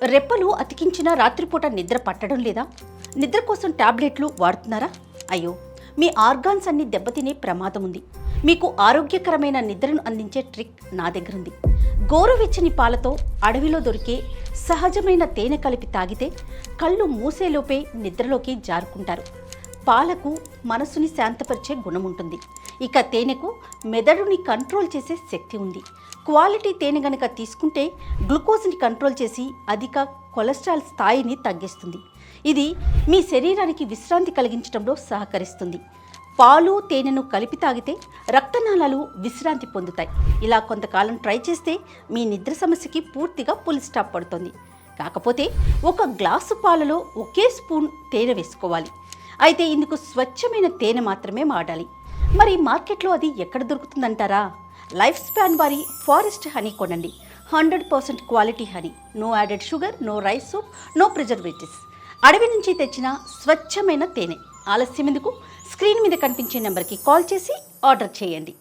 రెప్పలు అతికించిన రాత్రిపూట నిద్ర పట్టడం లేదా? నిద్ర కోసం టాబ్లెట్లు వాడుతున్నారా? అయ్యో, మీ ఆర్గాన్స్ అన్ని దెబ్బతినే ప్రమాదం ఉంది. మీకు ఆరోగ్యకరమైన నిద్రను అందించే ట్రిక్ నా దగ్గర ఉంది. గోరువెచ్చని పాలతో అడవిలో దొరికే సహజమైన తేనె కలిపి తాగితే కళ్ళు మూసేలోపే నిద్రలోకి జారుకుంటారు. పాలకు మనసుని శాంతపరిచే గుణం ఉంటుంది. ఇక తేనెకు మెదడుని కంట్రోల్ చేసే శక్తి ఉంది. క్వాలిటీ తేనె గనక తీసుకుంటే గ్లూకోజ్ని కంట్రోల్ చేసి అధిక కొలెస్ట్రాల్ స్థాయిని తగ్గిస్తుంది. ఇది మీ శరీరానికి విశ్రాంతి కలిగించడంలో సహకరిస్తుంది. పాలు తేనెను కలిపి తాగితే రక్తనాళాలు విశ్రాంతి పొందుతాయి. ఇలా కొంతకాలం ట్రై చేస్తే మీ నిద్ర సమస్యకి పూర్తిగా ఫుల్ స్టాప్ పడుతుంది. కాకపోతే ఒక గ్లాసు పాలలో ఒకే స్పూన్ తేనె వేసుకోవాలి. అయితే ఇందుకు స్వచ్ఛమైన తేనె మాత్రమే వాడాలి. మరి మార్కెట్లో అది ఎక్కడ దొరుకుతుందంటారా? లైఫ్ స్పాన్ వారి ఫారెస్ట్ హనీ కొనండి. 100% quality honey, no added sugar, no rice soap, no preservatives. అడవి నుంచి తెచ్చిన స్వచ్ఛమైన తేనె. ఆలస్యం ఎందుకు? స్క్రీన్ మీద కనిపించే నెంబర్కి కాల్ చేసి ఆర్డర్ చేయండి.